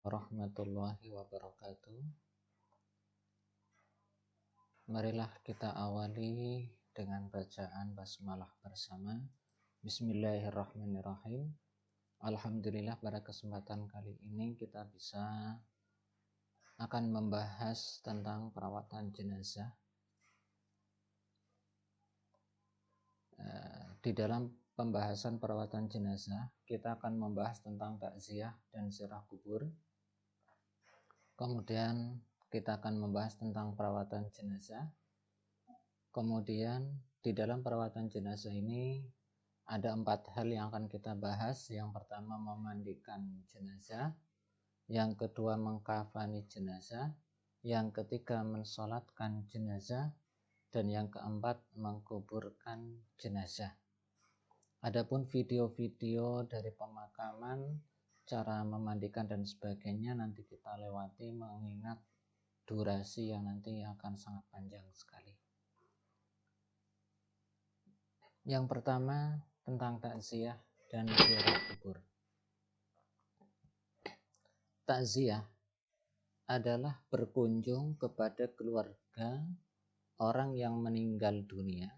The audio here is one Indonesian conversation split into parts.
warahmatullahi wabarakatuh. Marilah kita awali dengan bacaan basmalah bersama. Bismillahirrahmanirrahim. Alhamdulillah, pada kesempatan kali ini kita akan membahas tentang perawatan jenazah. Di dalam pembahasan perawatan jenazah, kita akan membahas tentang takziah dan ziarah kubur. Kemudian kita akan membahas tentang perawatan jenazah. Kemudian di dalam perawatan jenazah ini ada 4 hal yang akan kita bahas. Yang pertama, memandikan jenazah. Yang kedua, mengkafani jenazah. Yang ketiga, mensolatkan jenazah. Dan yang keempat, mengkuburkan jenazah. Adapun video-video dari pemakaman, cara memandikan dan sebagainya nanti kita lewati, mengingat durasi yang nanti akan sangat panjang sekali. Yang pertama, tentang takziah dan ziarah kubur. Takziah adalah berkunjung kepada keluarga orang yang meninggal dunia.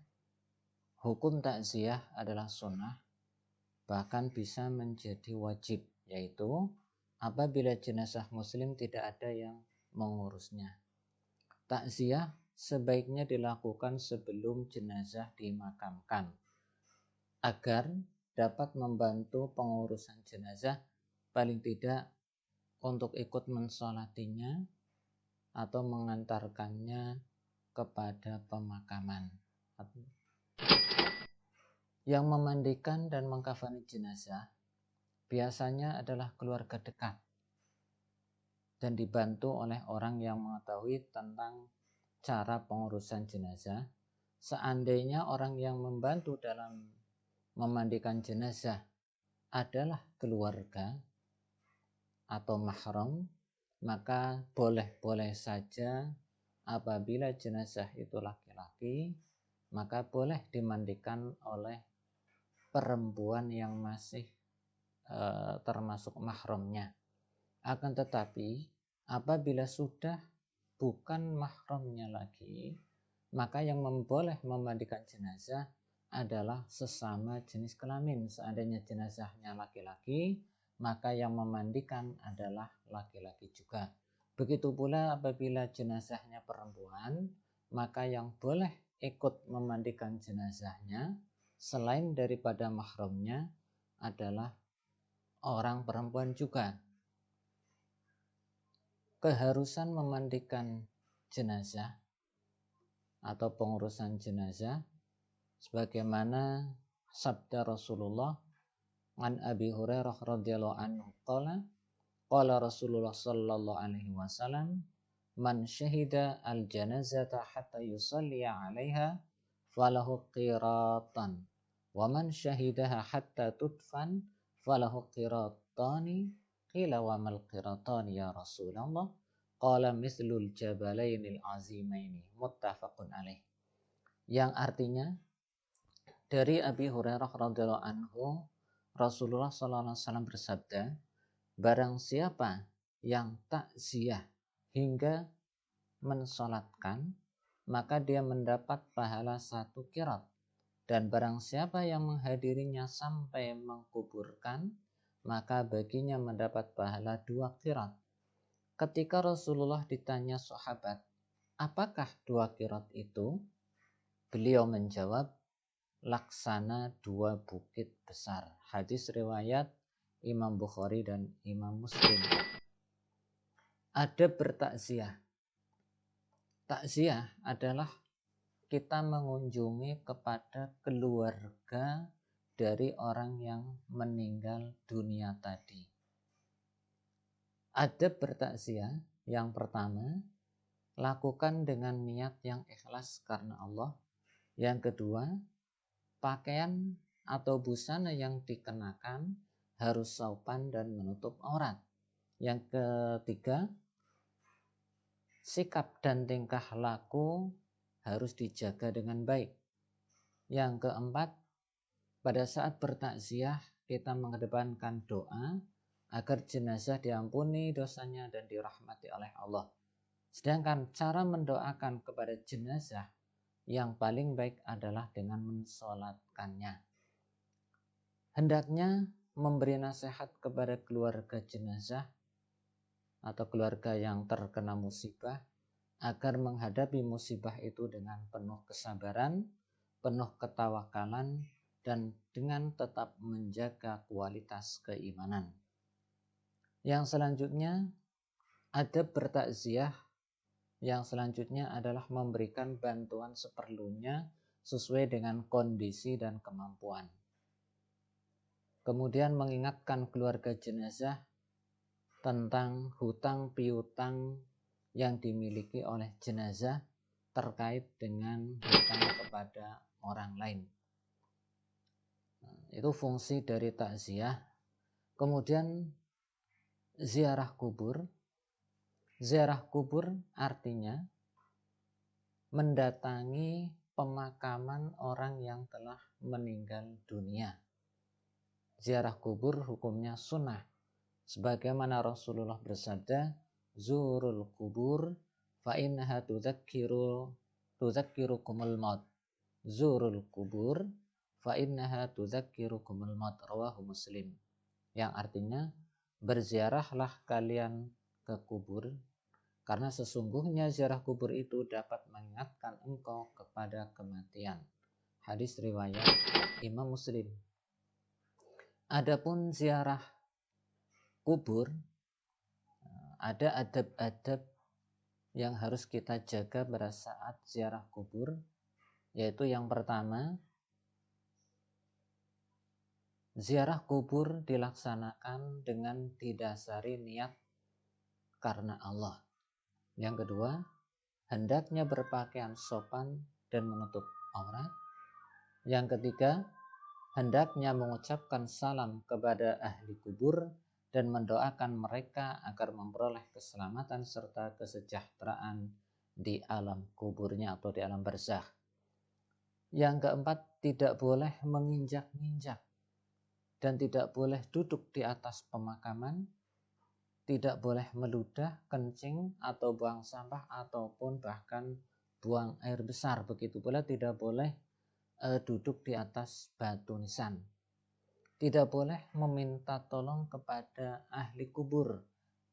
Hukum takziah adalah sunnah, bahkan bisa menjadi wajib, yaitu apabila jenazah muslim tidak ada yang mengurusnya. Takziah sebaiknya dilakukan sebelum jenazah dimakamkan, agar dapat membantu pengurusan jenazah, paling tidak untuk ikut mensolatinya atau mengantarkannya kepada pemakaman. Yang memandikan dan mengkafani jenazah biasanya adalah keluarga dekat dan dibantu oleh orang yang mengetahui tentang cara pengurusan jenazah. Seandainya orang yang membantu dalam memandikan jenazah adalah keluarga atau mahram, maka boleh-boleh saja apabila jenazah itu laki-laki, maka boleh dimandikan oleh perempuan yang masih termasuk mahramnya. Akan tetapi apabila sudah bukan mahramnya lagi, maka yang boleh memandikan jenazah adalah sesama jenis kelamin. Seandainya jenazahnya laki-laki, maka yang memandikan adalah laki-laki juga. Begitu pula apabila jenazahnya perempuan, maka yang boleh ikut memandikan jenazahnya selain daripada mahramnya adalah orang perempuan juga. Keharusan memandikan jenazah atau pengurusan jenazah sebagaimana sabda Rasulullah an Abi Hurairah radhiyallahu anhu qala Rasulullah sallallahu alaihi wasallam, man syahida al janazata hatta yusalli 'alaiha falahu qiratan wa man syahidaha hatta tudfan falahu qiratani. Qila wa mal qiratani ya Rasulullah? Qala mislul jabalainil azimaini. Muttafaqun alaih. Yang artinya, dari Abi Hurairah radhiyallahu anhu, Rasulullah sallallahu alaihi wasallam bersabda, barang siapa yang takziah hingga mensolatkan, maka dia mendapat pahala 1 qirat. Dan barang siapa yang menghadirinya sampai mengkuburkan, maka baginya mendapat pahala 2 qirat. Ketika Rasulullah ditanya sahabat, apakah 2 qirat itu? Beliau menjawab, laksana 2 bukit besar. Hadis riwayat Imam Bukhari dan Imam Muslim. Ada bertakziah. Takziah adalah kita mengunjungi kepada keluarga dari orang yang meninggal dunia tadi. Adab bertakziah yang pertama, lakukan dengan niat yang ikhlas karena Allah. Yang kedua, pakaian atau busana yang dikenakan harus sopan dan menutup aurat. Yang ketiga, sikap dan tingkah laku harus dijaga dengan baik. Yang keempat, pada saat bertakziah kita mengedepankan doa agar jenazah diampuni dosanya dan dirahmati oleh Allah. Sedangkan cara mendoakan kepada jenazah yang paling baik adalah dengan mensolatkannya. Hendaknya memberi nasihat kepada keluarga jenazah atau keluarga yang terkena musibah agar menghadapi musibah itu dengan penuh kesabaran, penuh ketawakalan, dan dengan tetap menjaga kualitas keimanan. Yang selanjutnya, adab bertakziah yang selanjutnya adalah memberikan bantuan seperlunya sesuai dengan kondisi dan kemampuan. Kemudian mengingatkan keluarga jenazah tentang hutang piutang yang dimiliki oleh jenazah terkait dengan hutang kepada orang lain. Itu fungsi dari takziah. Kemudian ziarah kubur. Ziarah kubur artinya mendatangi pemakaman orang yang telah meninggal dunia. Ziarah kubur hukumnya sunnah. Sebagaimana Rasulullah bersabda, zurul kubur fa innaha tudzakkirukumul maut. Zurul kubur fa innaha tudzakkirukumul maut. Rawahu Muslim. Yang artinya, berziarahlah kalian ke kubur, karena sesungguhnya ziarah kubur itu dapat mengingatkan engkau kepada kematian. Hadis riwayat Imam Muslim. Adapun ziarah kubur, ada adab-adab yang harus kita jaga pada saat ziarah kubur, yaitu yang pertama, ziarah kubur dilaksanakan dengan didasari niat karena Allah. Yang kedua, hendaknya berpakaian sopan dan menutup aurat. Yang ketiga, hendaknya mengucapkan salam kepada ahli kubur dan mendoakan mereka agar memperoleh keselamatan serta kesejahteraan di alam kuburnya atau di alam barzakh. Yang keempat, tidak boleh menginjak-injak dan tidak boleh duduk di atas pemakaman, tidak boleh meludah, kencing, atau buang sampah, ataupun bahkan buang air besar. Begitu pula tidak boleh duduk di atas batu nisan. Tidak boleh meminta tolong kepada ahli kubur,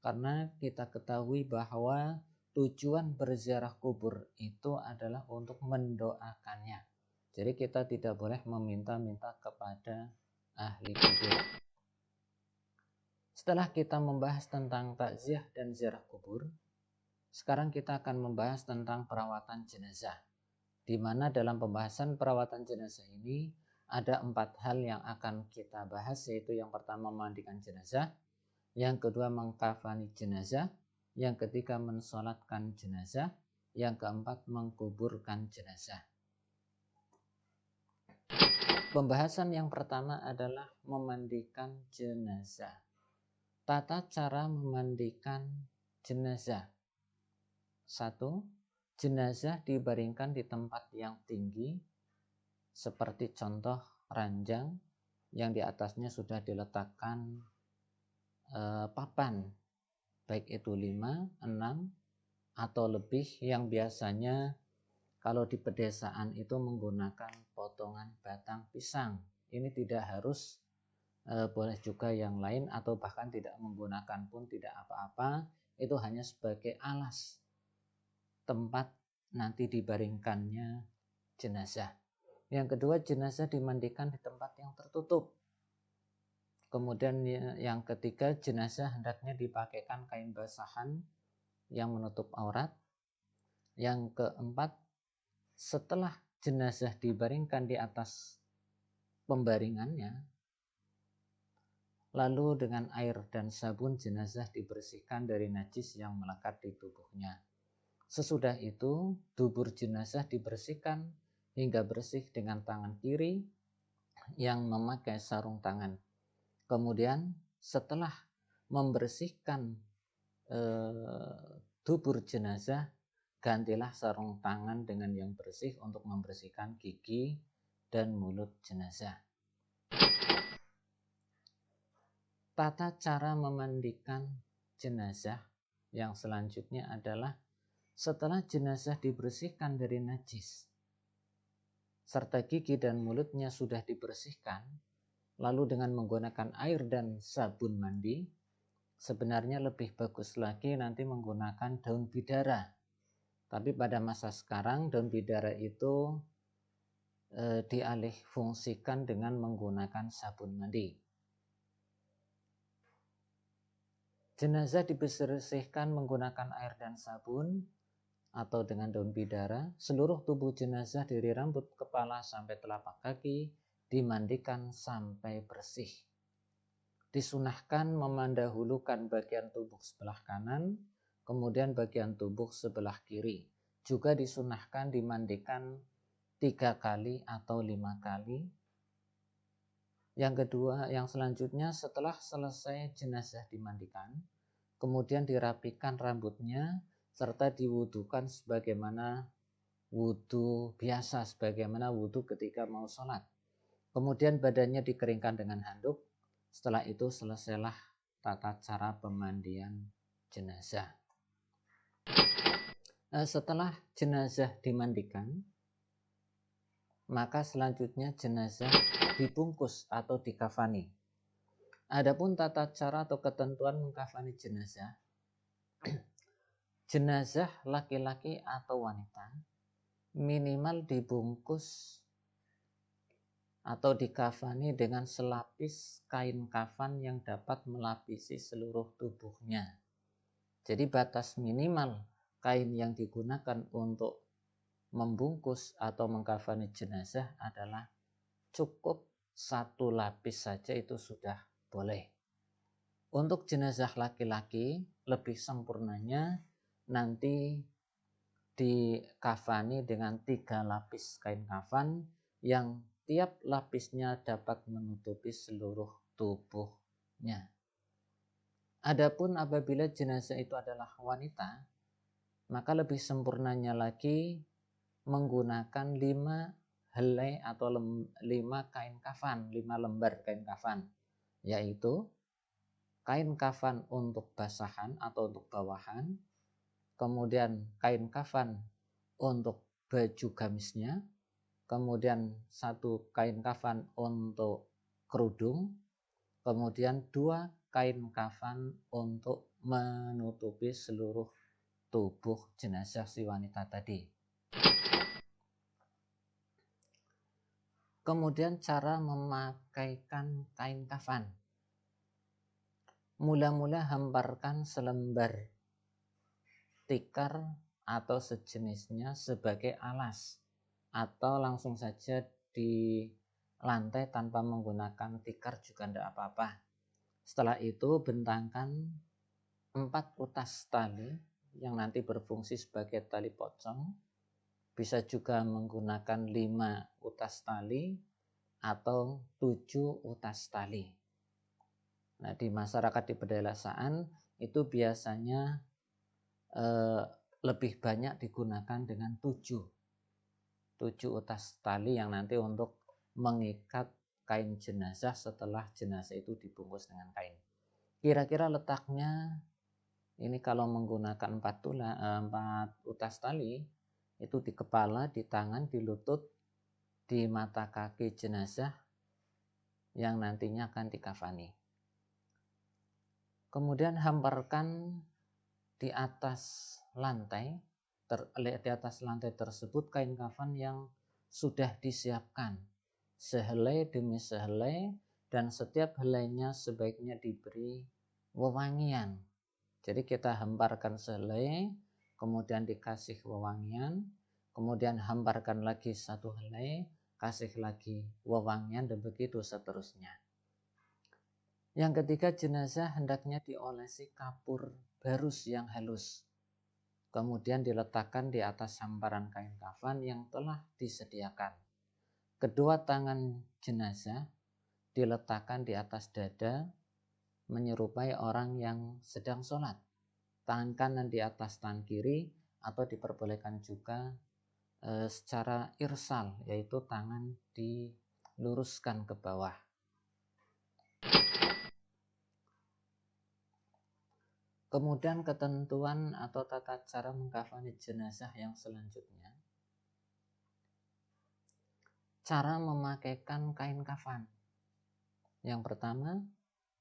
karena kita ketahui bahwa tujuan berziarah kubur itu adalah untuk mendoakannya. Jadi kita tidak boleh meminta-minta kepada ahli kubur. Setelah kita membahas tentang takziah dan ziarah kubur, sekarang kita akan membahas tentang perawatan jenazah. Di mana dalam pembahasan perawatan jenazah ini ada 4 hal yang akan kita bahas, yaitu yang pertama memandikan jenazah, yang kedua mengkafani jenazah, yang ketiga mensolatkan jenazah, yang keempat mengkuburkan jenazah. Pembahasan yang pertama adalah memandikan jenazah. Tata cara memandikan jenazah. 1. Jenazah dibaringkan di tempat yang tinggi, seperti contoh ranjang yang di atasnya sudah diletakkan papan, baik itu 5, 6, atau lebih, yang biasanya kalau di pedesaan itu menggunakan potongan batang pisang. Ini tidak harus, boleh juga yang lain, atau bahkan tidak menggunakan pun tidak apa-apa. Itu hanya sebagai alas tempat nanti dibaringkannya jenazah. Yang kedua, jenazah dimandikan di tempat yang tertutup. Kemudian yang ketiga, jenazah hendaknya dipakaikan kain basahan yang menutup aurat. Yang keempat, setelah jenazah dibaringkan di atas pembaringannya, lalu dengan air dan sabun jenazah dibersihkan dari najis yang melekat di tubuhnya. Sesudah itu, dubur jenazah dibersihkan hingga bersih dengan tangan kiri yang memakai sarung tangan. Kemudian setelah membersihkan dubur jenazah, gantilah sarung tangan dengan yang bersih untuk membersihkan gigi dan mulut jenazah. tata cara memandikan jenazah yang selanjutnya adalah setelah jenazah dibersihkan dari najis, serta gigi dan mulutnya sudah dibersihkan, lalu dengan menggunakan air dan sabun mandi, sebenarnya lebih bagus lagi nanti menggunakan daun bidara. Tapi pada masa sekarang daun bidara itu dialih fungsikan dengan menggunakan sabun mandi. Jenazah dibersihkan menggunakan air dan sabun atau dengan daun bidara. Seluruh tubuh jenazah dari rambut kepala sampai telapak kaki dimandikan sampai bersih. Disunahkan memendahulukan bagian tubuh sebelah kanan, kemudian bagian tubuh sebelah kiri. Juga disunahkan dimandikan 3 kali atau 5 kali. Yang kedua, yang selanjutnya setelah selesai jenazah dimandikan, kemudian dirapikan rambutnya serta diwudukan sebagaimana wudu biasa, sebagaimana wudu ketika mau sholat. Kemudian badannya dikeringkan dengan handuk. Setelah itu selesailah tata cara pemandian jenazah. Setelah jenazah dimandikan, maka selanjutnya jenazah dibungkus atau dikafani. Adapun tata cara atau ketentuan mengkafani jenazah, jenazah laki-laki atau wanita minimal dibungkus atau dikafani dengan selapis kain kafan yang dapat melapisi seluruh tubuhnya. Jadi batas minimal kain yang digunakan untuk membungkus atau mengkafani jenazah adalah cukup 1 lapis saja, itu sudah boleh. Untuk jenazah laki-laki lebih sempurnanya nanti dikafani dengan 3 lapis kain kafan yang tiap lapisnya dapat menutupi seluruh tubuhnya. Adapun apabila jenazah itu adalah wanita, maka lebih sempurnanya lagi menggunakan 5 helai atau 5 kain kafan, 5 lembar kain kafan, yaitu kain kafan untuk basahan atau untuk bawahan, kemudian kain kafan untuk baju gamisnya, kemudian 1 kain kafan untuk kerudung, kemudian 2 kain kafan untuk menutupi seluruh tubuh jenazah si wanita tadi. Kemudian cara memakaikan kain kafan. Mula-mula hamparkan selembar tikar atau sejenisnya sebagai alas, atau langsung saja di lantai tanpa menggunakan tikar juga tidak apa-apa. Setelah itu bentangkan 4 utas tali yang nanti berfungsi sebagai tali pocong. Bisa juga menggunakan 5 utas tali atau 7 utas tali. Nah, di masyarakat di pedesaan itu biasanya lebih banyak digunakan dengan 7 utas tali yang nanti untuk mengikat kain jenazah setelah jenazah itu dibungkus dengan kain. Kira-kira letaknya ini kalau menggunakan 4 utas tali itu di kepala, di tangan, di lutut, di mata kaki jenazah yang nantinya akan dikafani. Kemudian hamparkan di atas lantai tersebut kain kafan yang sudah disiapkan sehelai demi sehelai, dan setiap helainya sebaiknya diberi wewangian. Jadi kita hamparkan sehelai, kemudian dikasih wewangian, kemudian hamparkan lagi 1 helai, kasih lagi wewangian, dan begitu seterusnya. Yang ketiga, jenazah hendaknya diolesi kapur barus yang halus, kemudian diletakkan di atas hamparan kain kafan yang telah disediakan. Kedua tangan jenazah diletakkan di atas dada menyerupai orang yang sedang sholat. Tangan kanan di atas tangan kiri, atau diperbolehkan juga secara irsal, yaitu tangan diluruskan ke bawah. Kemudian ketentuan atau tata cara mengkafani jenazah yang selanjutnya. Cara memakaikan kain kafan. Yang pertama,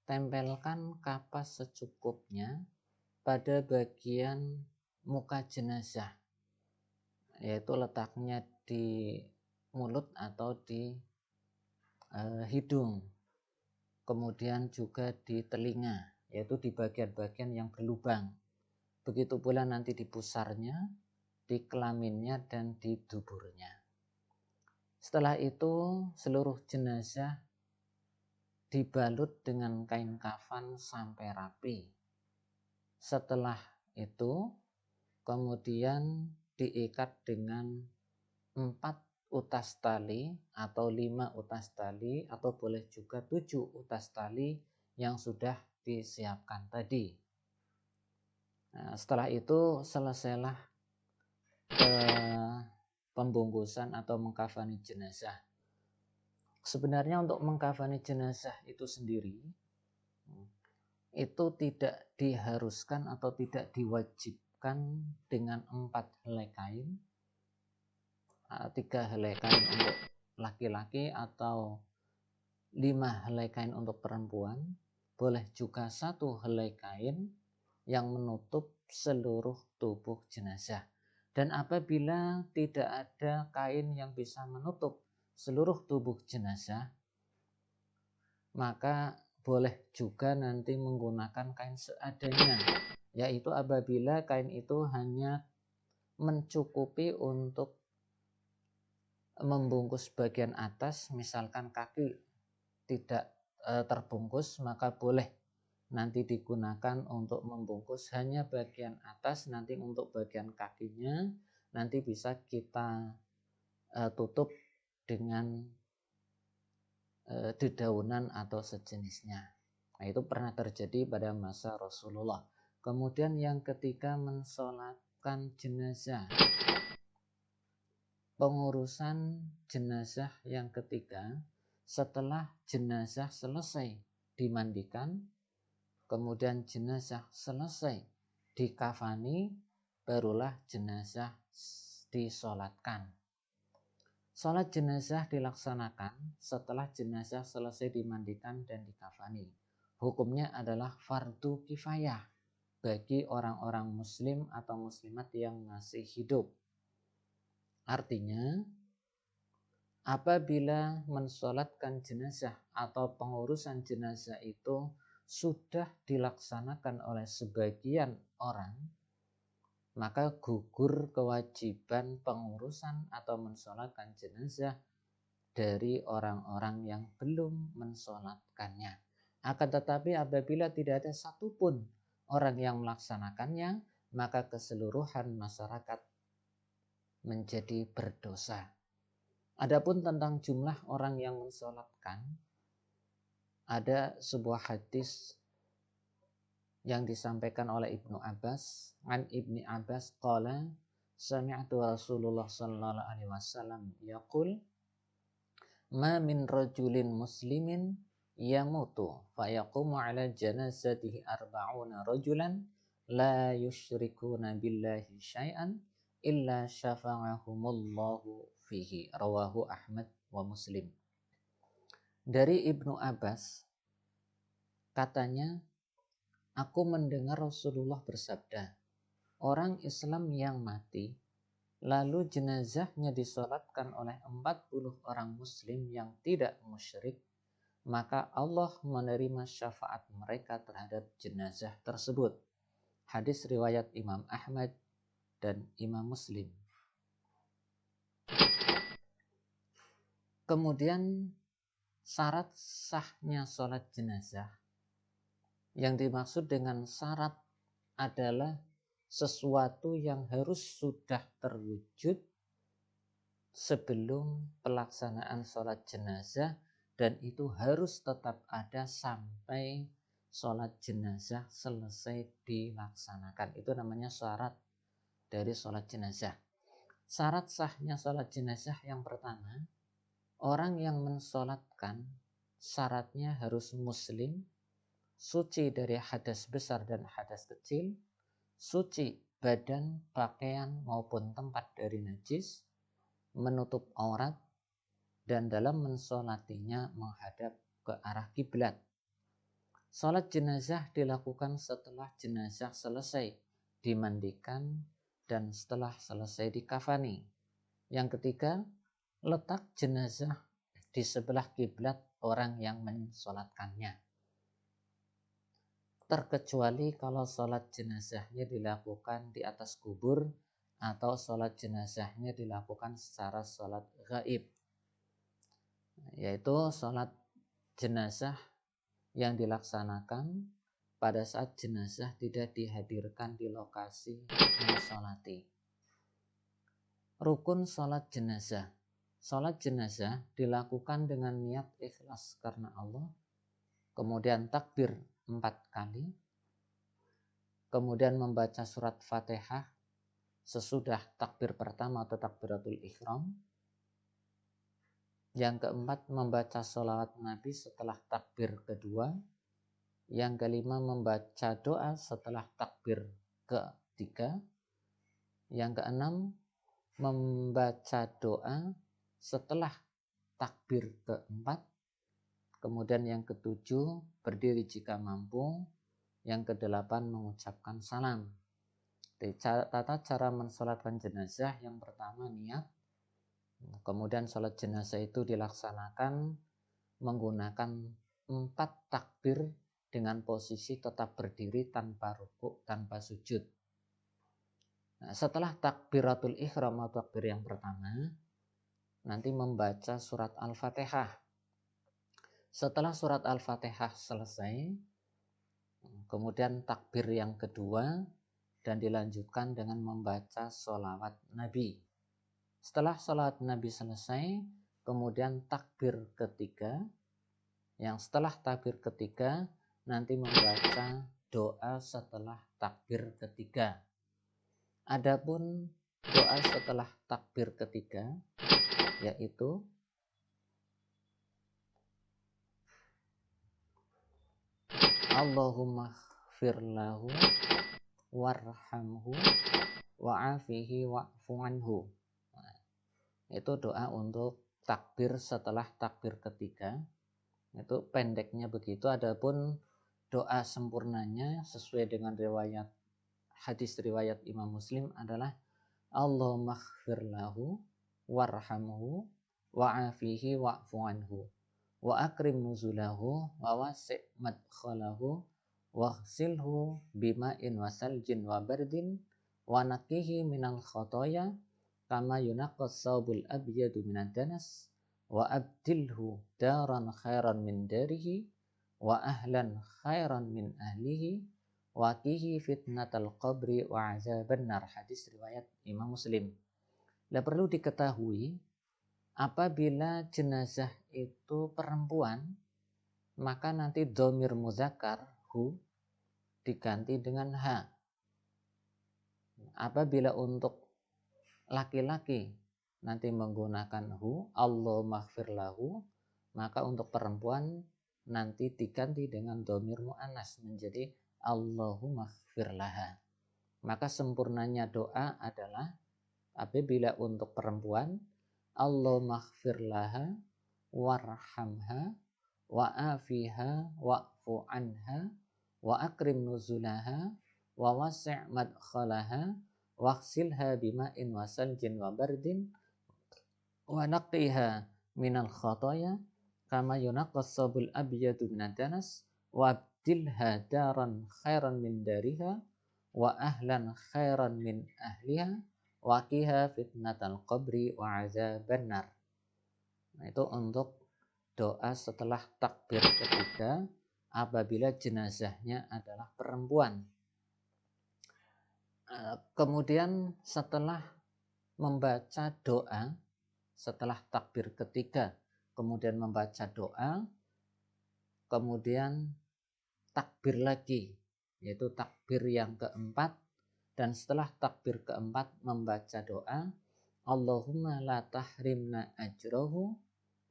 tempelkan kapas secukupnya pada bagian muka jenazah, yaitu letaknya di mulut atau di hidung, kemudian juga di telinga, yaitu di bagian-bagian yang berlubang. Begitu pula nanti di pusarnya, di kelaminnya, dan di duburnya. Setelah itu seluruh jenazah dibalut dengan kain kafan sampai rapi. Setelah itu kemudian diikat dengan 4 utas tali atau 5 utas tali atau boleh juga 7 utas tali yang sudah disiapkan tadi. Nah, setelah itu selesailah pembungkusan atau mengkafani jenazah. Sebenarnya untuk mengkafani jenazah itu sendiri itu tidak diharuskan atau tidak diwajibkan dengan 4 helai kain, 3 helai kain untuk laki-laki atau 5 helai kain untuk perempuan. Boleh juga 1 helai kain yang menutup seluruh tubuh jenazah. Dan apabila tidak ada kain yang bisa menutup seluruh tubuh jenazah, maka boleh juga nanti menggunakan kain seadanya, yaitu apabila kain itu hanya mencukupi untuk membungkus bagian atas, misalkan kaki tidak terbungkus, maka boleh nanti digunakan untuk membungkus hanya bagian atas. Nanti untuk bagian kakinya nanti bisa kita tutup dengan dedaunan atau sejenisnya. Nah, itu pernah terjadi pada masa Rasulullah. Kemudian yang ketiga, mensolatkan jenazah. Pengurusan jenazah yang ketiga, setelah jenazah selesai dimandikan, kemudian jenazah selesai dikafani, barulah jenazah disolatkan. Salat jenazah dilaksanakan setelah jenazah selesai dimandikan dan dikafani. Hukumnya adalah fardu kifayah bagi orang-orang muslim atau muslimat yang masih hidup. Artinya, apabila mensolatkan jenazah atau pengurusan jenazah itu sudah dilaksanakan oleh sebagian orang, maka gugur kewajiban pengurusan atau mensolatkan jenazah dari orang-orang yang belum mensolatkannya. Akan tetapi apabila tidak ada satupun orang yang melaksanakannya, maka keseluruhan masyarakat menjadi berdosa. Adapun tentang jumlah orang yang mensolatkan, ada sebuah hadis yang disampaikan oleh Ibnu Abbas. An Ibni Abbas qala sami'tu Rasulullah sallallahu alaihi wasallam yaqul ma min rajulin muslimin yamutu fayaqumu ala janazatihi arba'una rajulan la yusyrikuna billahi syai'an illa syafa'ahumullahu fihi. Rawahu Ahmad wa Muslim. Dari Ibnu Abbas katanya, aku mendengar Rasulullah bersabda, orang Islam yang mati, lalu jenazahnya disolatkan oleh 40 orang muslim yang tidak musyrik, maka Allah menerima syafaat mereka terhadap jenazah tersebut. Hadis riwayat Imam Ahmad dan Imam Muslim. Kemudian syarat sahnya sholat jenazah. Yang dimaksud dengan syarat adalah sesuatu yang harus sudah terwujud sebelum pelaksanaan sholat jenazah, dan itu harus tetap ada sampai sholat jenazah selesai dilaksanakan. Itu namanya syarat dari sholat jenazah. Syarat sahnya sholat jenazah yang pertama, orang yang mensolatkan syaratnya harus muslim suci dari hadas besar dan hadas kecil, suci badan, pakaian maupun tempat dari najis, menutup aurat, dan dalam mensolatinya menghadap ke arah kiblat. Salat jenazah dilakukan setelah jenazah selesai dimandikan dan setelah selesai dikafani. Yang ketiga, letak jenazah di sebelah kiblat orang yang mensolatkannya. Terkecuali kalau sholat jenazahnya dilakukan di atas kubur atau sholat jenazahnya dilakukan secara sholat gaib, yaitu sholat jenazah yang dilaksanakan pada saat jenazah tidak dihadirkan di lokasi mensolati. Rukun sholat jenazah. Sholat jenazah dilakukan dengan niat ikhlas karena Allah, kemudian takbir 4 kali, kemudian membaca surat Fatihah sesudah takbir pertama atau takbiratul ihram. Yang keempat, membaca sholawat Nabi setelah takbir kedua. Yang kelima, membaca doa setelah takbir ketiga. Yang keenam, membaca doa setelah takbir keempat. Kemudian yang ketujuh, berdiri jika mampu. Yang kedelapan, mengucapkan salam. Tata cara mensolatkan jenazah, yang pertama niat. Kemudian sholat jenazah itu dilaksanakan menggunakan 4 takbir dengan posisi tetap berdiri tanpa rukuk, tanpa sujud. Nah, setelah takbiratul ihram atau takbir yang pertama, nanti membaca surat Al-Fatihah. Setelah surat Al-Fatihah selesai, kemudian takbir yang kedua dan dilanjutkan dengan membaca sholawat Nabi. Setelah sholawat Nabi selesai, kemudian takbir ketiga. Yang setelah takbir ketiga nanti membaca doa setelah takbir ketiga. Adapun doa setelah takbir ketiga yaitu Allahumma firlahu warhamhu wa'afihi wa'fu anhu. Itu doa untuk takbir setelah takbir ketiga. Itu pendeknya begitu. Adapun doa sempurnanya sesuai dengan riwayat hadis riwayat Imam Muslim adalah Allahumma ighfir lahu warhamhu wa'afihi wa'fu anhu wa akrim nuzulahu wa wasi' madkhalahu waghsilhu bima'in wasaljin wa bardin wa naqihi minal khotoya kama yunaqqas saubul abyadu minad danas wa abdilhu daran khairan min darihi wa ahlan khairan min ahlihi wa qihi fitnatal qabri wa azaban nar. Hadis riwayat Imam Muslim. Nah, perlu diketahui apabila jenazah itu perempuan, maka nanti dhamir muzakkar hu diganti dengan ha. Apabila untuk laki-laki nanti menggunakan hu, Allahumma ighfir lahu, maka untuk perempuan nanti diganti dengan dhamir muannas menjadi Allahumma ighfir laha. Maka sempurnanya doa adalah apabila untuk perempuan Allahumma ighfir laha warhamha wa'afiha wa'fu anha wa akrim nuzulaha wa wasi' madkhalaha waghsilha bima'in wasaljin wa bardin wa naqiha minal khotoya kama yunaqqas sabul abyadu minad danas wa abdilha daran khairan min dariha wa ahlan khairan min ahliha wa qiha fitnatal qabri wa azaban nar. Nah, itu untuk doa setelah takbir ketiga apabila jenazahnya adalah perempuan. Kemudian setelah membaca doa setelah takbir ketiga, kemudian membaca doa, kemudian takbir lagi, yaitu takbir yang keempat, dan setelah takbir keempat membaca doa, Allahumma la tahrimna ajrahu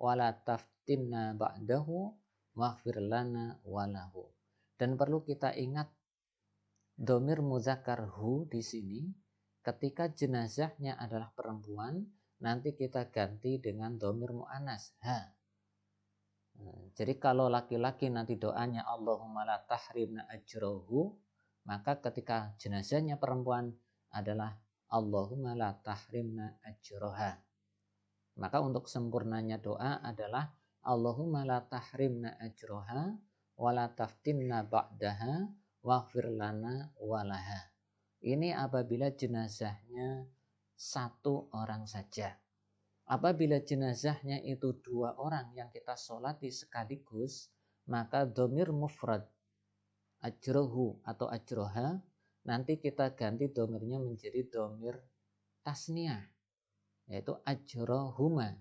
wa la taftinna ba'dahu waghfir lana walahu. Dan perlu kita ingat dhamir muzakkar hu di sini ketika jenazahnya adalah perempuan, nanti kita ganti dengan dhamir muannas ha. Jadi kalau laki-laki nanti doanya Allahumma la tahrimna ajrohu, maka ketika jenazahnya perempuan adalah Allahumma la tahrimna ajroha. Maka untuk sempurnanya doa adalah Allahumma la tahrimna ajroha wa la taftinna ba'daha waghfir lana walaha. Ini apabila jenazahnya satu orang saja. Apabila jenazahnya itu 2 orang yang kita sholati sekaligus, maka dhamir mufrad ajrohu atau ajroha, nanti kita ganti dhamirnya menjadi dhamir tasniyah, yaitu ajrohuma.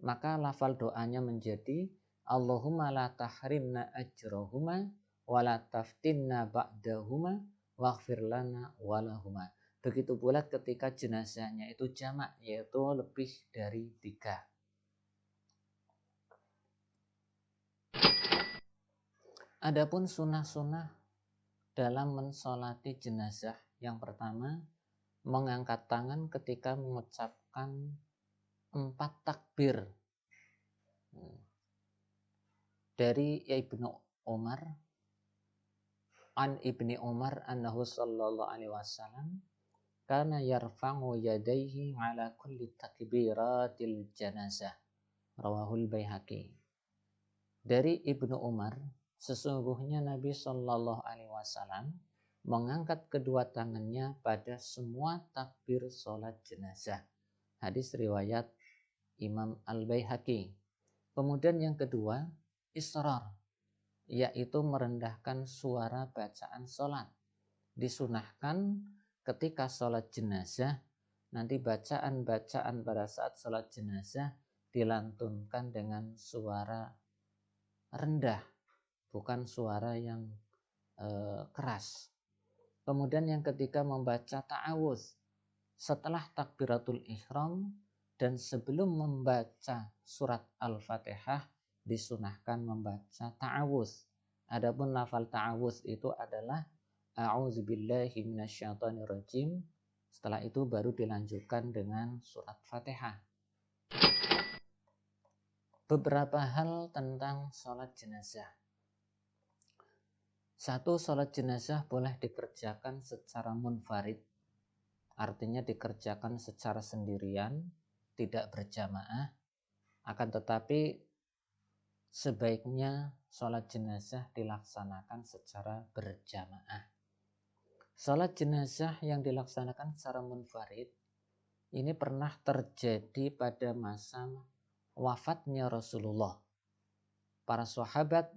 Maka lafal doanya menjadi Allahumma la tahrimna ajrohuma wa la taftinna ba'dahuma waghfir lana walahuma. Begitu pula ketika jenazahnya itu jamak, yaitu lebih dari 3. Adapun sunnah-sunnah dalam mensolati jenazah, yang pertama mengangkat tangan ketika mengucapkan 4 takbir. Dari Ibnu Umar, an Ibni Umar annahu sallallahu alaihi wasallam kana yarfa'u yadayhi ala kulli takbiratil janazah. Rawahul Baihaqi. Dari Ibnu Umar, sesungguhnya Nabi sallallahu alaihi wasallam mengangkat kedua tangannya pada semua takbir salat jenazah. Hadis riwayat Imam Al-Baihaqi. Kemudian yang kedua, israr, yaitu merendahkan suara bacaan salat. Disunahkan ketika sholat jenazah, nanti bacaan-bacaan pada saat sholat jenazah dilantunkan dengan suara rendah, bukan suara yang keras. Kemudian yang ketiga membaca ta'awudz setelah takbiratul ihram dan sebelum membaca surat Al-Fatihah disunahkan membaca ta'awudz. Adapun lafal ta'awudz itu adalah A'udzubillahi minasyaitonirrajim. Setelah itu baru dilanjutkan dengan surat Fatihah. Beberapa hal tentang sholat jenazah. 1. Sholat jenazah boleh dikerjakan secara munfarid. Artinya dikerjakan secara sendirian, tidak berjamaah. Akan tetapi sebaiknya sholat jenazah dilaksanakan secara berjamaah. Salat jenazah yang dilaksanakan secara munfarid ini pernah terjadi pada masa wafatnya Rasulullah. Para sahabat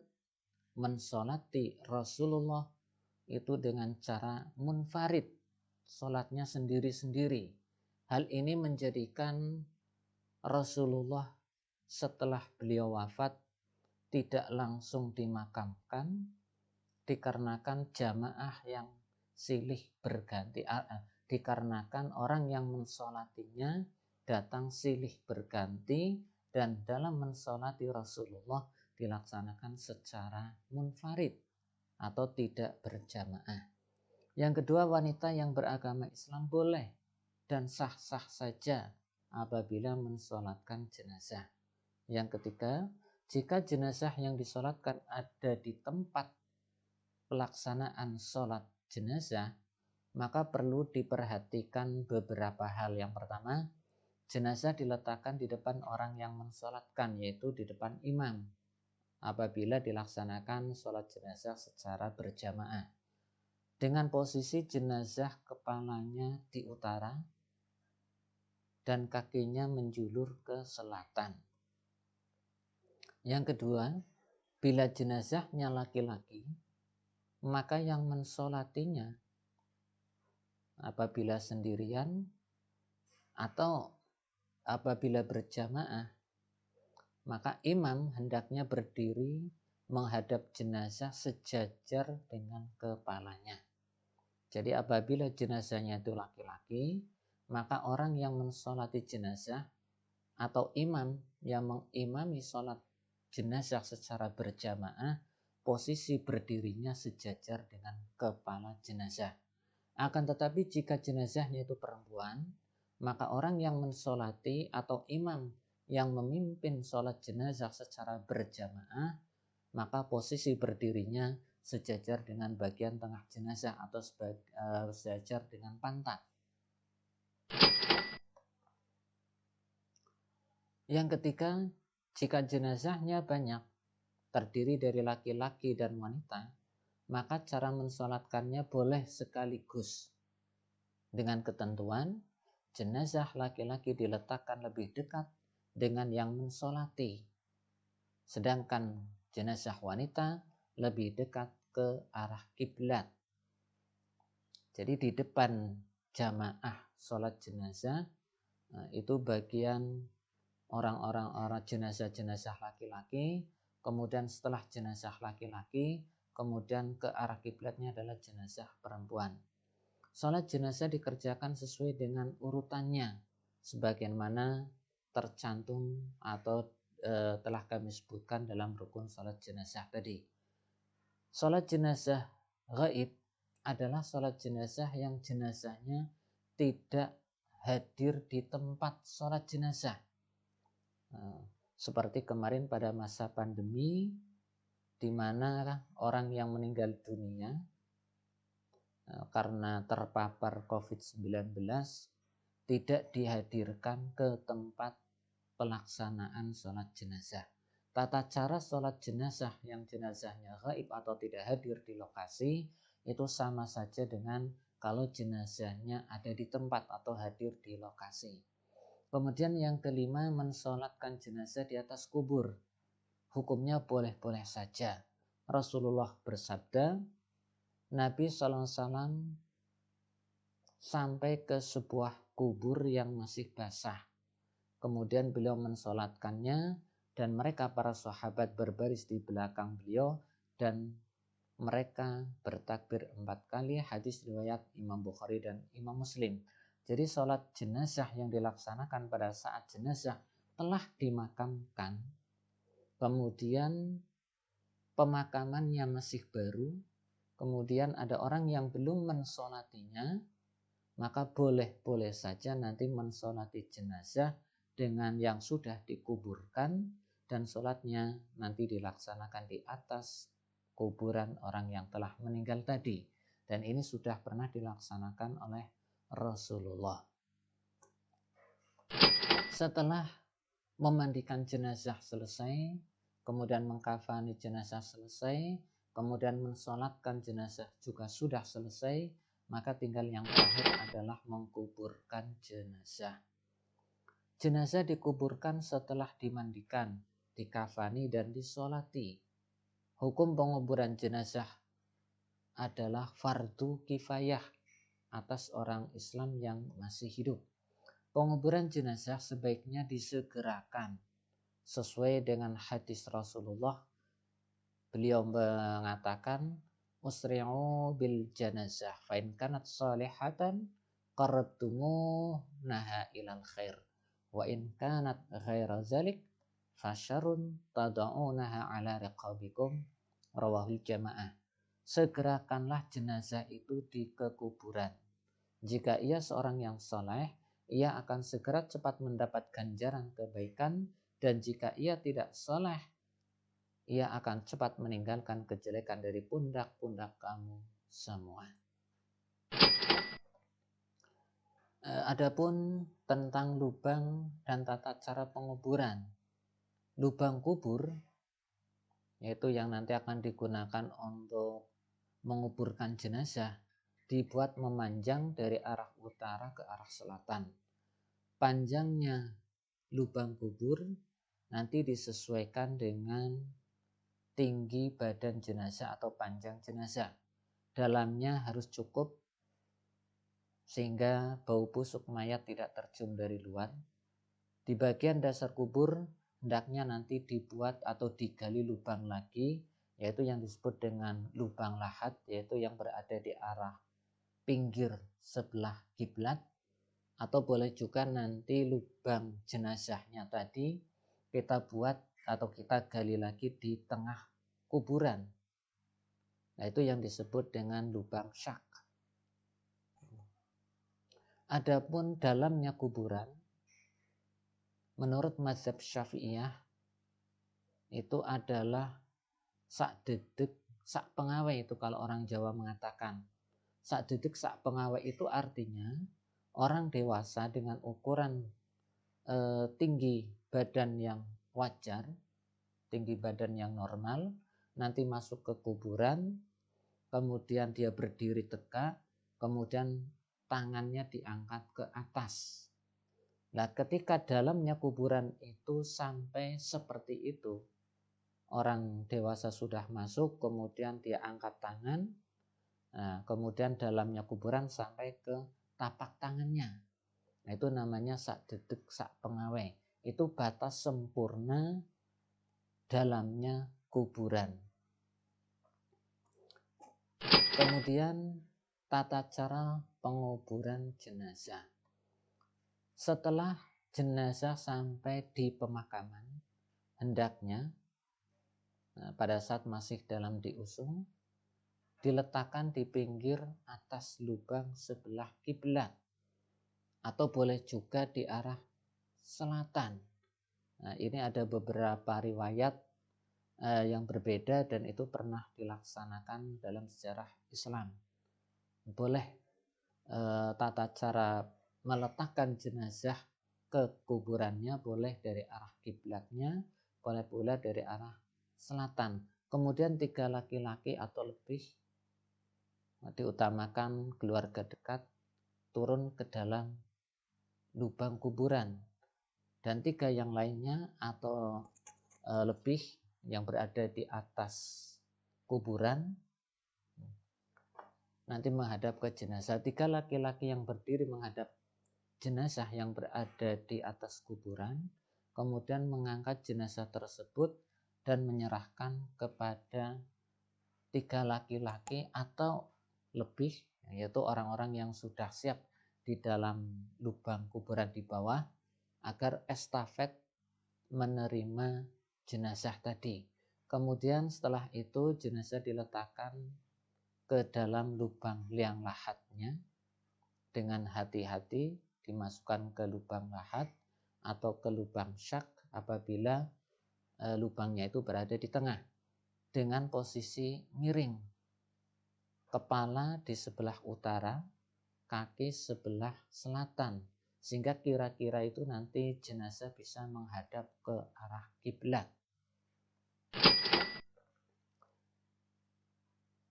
mensolati Rasulullah itu dengan cara munfarid, salatnya sendiri-sendiri. Hal ini menjadikan Rasulullah setelah beliau wafat tidak langsung dimakamkan dikarenakan jamaah yang silih berganti, dikarenakan orang yang mensolatinya datang silih berganti dan dalam mensolati Rasulullah dilaksanakan secara munfarid atau tidak berjamaah. Yang kedua, wanita yang beragama Islam boleh dan sah-sah saja apabila mensolatkan jenazah. Yang ketiga, jika jenazah yang disolatkan ada di tempat pelaksanaan sholat jenazah, maka perlu diperhatikan beberapa hal. Yang pertama, jenazah diletakkan di depan orang yang mensolatkan, yaitu di depan imam apabila dilaksanakan sholat jenazah secara berjamaah. Dengan posisi jenazah kepalanya di utara dan kakinya menjulur ke selatan. Yang kedua, bila jenazahnya laki-laki, maka yang mensolatinya apabila sendirian atau apabila berjamaah, maka imam hendaknya berdiri menghadap jenazah sejajar dengan kepalanya. Jadi apabila jenazahnya itu laki-laki, maka orang yang mensolati jenazah atau imam yang mengimami sholat jenazah secara berjamaah posisi berdirinya sejajar dengan kepala jenazah. Akan tetapi jika jenazahnya itu perempuan, maka orang yang mensolati atau imam yang memimpin sholat jenazah secara berjamaah, maka posisi berdirinya sejajar dengan bagian tengah jenazah atau sejajar dengan pantat. Yang ketiga, jika jenazahnya banyak, terdiri dari laki-laki dan wanita, maka cara mensolatkannya boleh sekaligus. Dengan ketentuan, jenazah laki-laki diletakkan lebih dekat dengan yang mensolati, sedangkan jenazah wanita lebih dekat ke arah kiblat. Jadi di depan jamaah sholat jenazah itu bagian orang jenazah laki-laki, kemudian setelah jenazah laki-laki, kemudian ke arah kiblatnya adalah jenazah perempuan. Sholat jenazah dikerjakan sesuai dengan urutannya, sebagaimana tercantum atau telah kami sebutkan dalam rukun sholat jenazah tadi. Sholat jenazah ghaib adalah sholat jenazah yang jenazahnya tidak hadir di tempat sholat jenazah. Seperti kemarin pada masa pandemi, di mana orang yang meninggal dunia karena terpapar COVID-19 tidak dihadirkan ke tempat pelaksanaan sholat jenazah. Tata cara sholat jenazah yang jenazahnya gaib atau tidak hadir di lokasi itu sama saja dengan kalau jenazahnya ada di tempat atau hadir di lokasi. Kemudian yang kelima, mensolatkan jenazah di atas kubur. Hukumnya boleh-boleh saja. Rasulullah bersabda, Nabi SAW sampai ke sebuah kubur yang masih basah. Kemudian beliau mensolatkannya dan mereka para sahabat berbaris di belakang beliau dan mereka bertakbir 4 kali. Hadis riwayat Imam Bukhari dan Imam Muslim. Jadi sholat jenazah yang dilaksanakan pada saat jenazah telah dimakamkan, kemudian pemakamannya masih baru, kemudian ada orang yang belum mensolatinya, maka boleh-boleh saja nanti mensolati jenazah dengan yang sudah dikuburkan dan sholatnya nanti dilaksanakan di atas kuburan orang yang telah meninggal tadi. Dan ini sudah pernah dilaksanakan oleh Rasulullah. Setelah memandikan jenazah selesai, kemudian mengkafani jenazah selesai, kemudian mensolatkan jenazah juga sudah selesai, maka tinggal yang terakhir adalah menguburkan jenazah. Jenazah dikuburkan setelah dimandikan, dikafani dan disolati. Hukum penguburan jenazah adalah fardu kifayah atas orang Islam yang masih hidup. Penguburan jenazah sebaiknya disegerakan sesuai dengan hadis Rasulullah. Beliau mengatakan, usri'u bil janazah fa in kanat salihatan qarrabtumu naha ilal khair wa in kanat ghaira zalik fasyarun tada'unaha ala riqabikum, rawahul jamaah. Segerakanlah jenazah itu di kekuburan. Jika ia seorang yang soleh, ia akan segera cepat mendapat ganjaran kebaikan, dan jika ia tidak soleh, ia akan cepat meninggalkan kejelekan dari pundak-pundak kamu semua. Adapun tentang lubang dan tata cara penguburan. Lubang kubur, yaitu yang nanti akan digunakan untuk menguburkan jenazah, dibuat memanjang dari arah utara ke arah selatan. Panjangnya lubang kubur nanti disesuaikan dengan tinggi badan jenazah atau panjang jenazah. Dalamnya harus cukup sehingga bau busuk mayat tidak tercium dari luar. Di bagian dasar kubur hendaknya nanti dibuat atau digali lubang lagi, yaitu yang disebut dengan lubang lahat, yaitu yang berada di arah pinggir sebelah kiblat, atau boleh juga nanti lubang jenazahnya tadi kita buat atau kita gali lagi di tengah kuburan. Nah, itu yang disebut dengan lubang syak. Adapun dalamnya kuburan, menurut mazhab Syafi'iyah itu adalah sak dedek sak pengawai, itu kalau orang Jawa mengatakan. Sak dedek sak pengawai itu artinya orang dewasa dengan ukuran tinggi badan yang wajar, tinggi badan yang normal, nanti masuk ke kuburan, kemudian dia berdiri tegak, kemudian tangannya diangkat ke atas. Nah, ketika dalamnya kuburan itu sampai seperti itu, orang dewasa sudah masuk, kemudian dia angkat tangan, nah, kemudian dalamnya kuburan sampai ke tapak tangannya. Nah, itu namanya sak dedek sak pengawai. Itu batas sempurna dalamnya kuburan. Kemudian tata cara penguburan jenazah. Setelah jenazah sampai di pemakaman, hendaknya pada saat masih dalam diusung, diletakkan di pinggir atas lubang sebelah kiblat, atau boleh juga di arah selatan. Nah, ini ada beberapa riwayat yang berbeda dan itu pernah dilaksanakan dalam sejarah Islam. Boleh tata cara meletakkan jenazah ke kuburannya boleh dari arah kiblatnya, boleh pula dari arah selatan. Kemudian 3 laki-laki atau lebih, diutamakan keluarga dekat, turun ke dalam lubang kuburan, dan 3 yang lainnya atau lebih yang berada di atas kuburan nanti menghadap ke jenazah. 3 laki-laki yang berdiri menghadap jenazah yang berada di atas kuburan, kemudian mengangkat jenazah tersebut dan menyerahkan kepada 3 laki-laki atau lebih, yaitu orang-orang yang sudah siap di dalam lubang kuburan di bawah, agar estafet menerima jenazah tadi. Kemudian setelah itu jenazah diletakkan ke dalam lubang liang lahatnya dengan hati-hati, dimasukkan ke lubang lahat atau ke lubang syak apabila lubangnya itu berada di tengah, dengan posisi miring, kepala di sebelah utara, kaki sebelah selatan, sehingga kira-kira itu nanti jenazah bisa menghadap ke arah kiblat.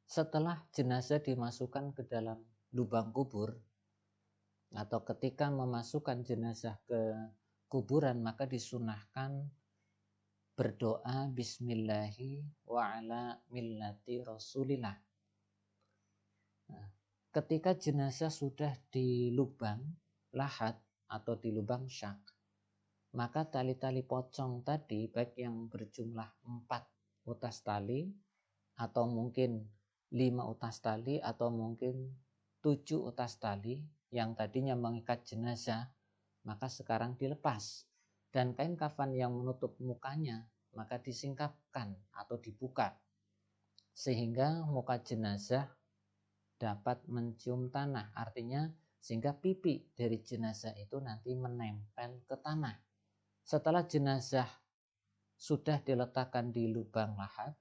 Setelah jenazah dimasukkan ke dalam lubang kubur, atau ketika memasukkan jenazah ke kuburan, maka disunahkan berdoa bismillahi wa ala millati rasulillah. Nah, ketika jenazah sudah di lubang lahat atau di lubang syak, maka tali-tali pocong tadi, baik yang berjumlah 4 utas tali, atau mungkin 5 utas tali, atau mungkin 7 utas tali yang tadinya mengikat jenazah, maka sekarang dilepas. Dan kain kafan yang menutup mukanya maka disingkapkan atau dibuka, sehingga muka jenazah dapat mencium tanah. Artinya sehingga pipi dari jenazah itu nanti menempel ke tanah. Setelah jenazah sudah diletakkan di lubang lahat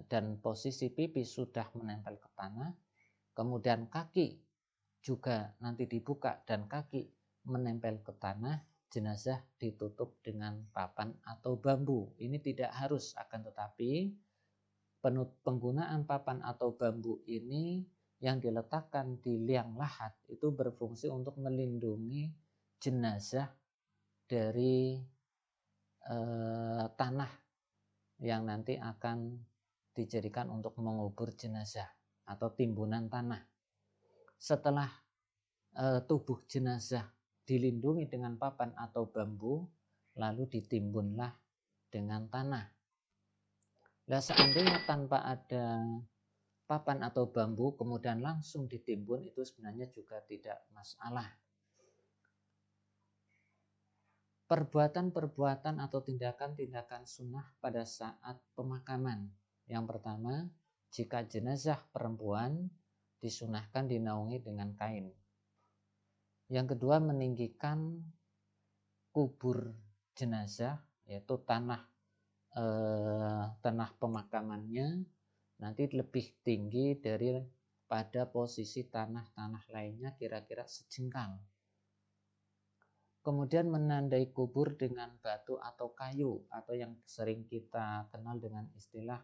dan posisi pipi sudah menempel ke tanah, kemudian kaki juga nanti dibuka dan kaki menempel ke tanah, jenazah ditutup dengan papan atau bambu. Ini tidak harus, akan tetapi penggunaan papan atau bambu ini yang diletakkan di liang lahat itu berfungsi untuk melindungi jenazah dari tanah yang nanti akan dijadikan untuk mengubur jenazah atau timbunan tanah. Setelah tubuh jenazah dilindungi dengan papan atau bambu, lalu ditimbunlah dengan tanah. Nah, seandainya tanpa ada papan atau bambu kemudian langsung ditimbun, itu sebenarnya juga tidak masalah. Perbuatan-perbuatan atau tindakan-tindakan sunnah pada saat pemakaman. Yang pertama, jika jenazah perempuan disunahkan dinaungi dengan kain. Yang kedua, meninggikan kubur jenazah, yaitu tanah pemakamannya nanti lebih tinggi daripada posisi tanah-tanah lainnya, kira-kira sejengkal. Kemudian menandai kubur dengan batu atau kayu, atau yang sering kita kenal dengan istilah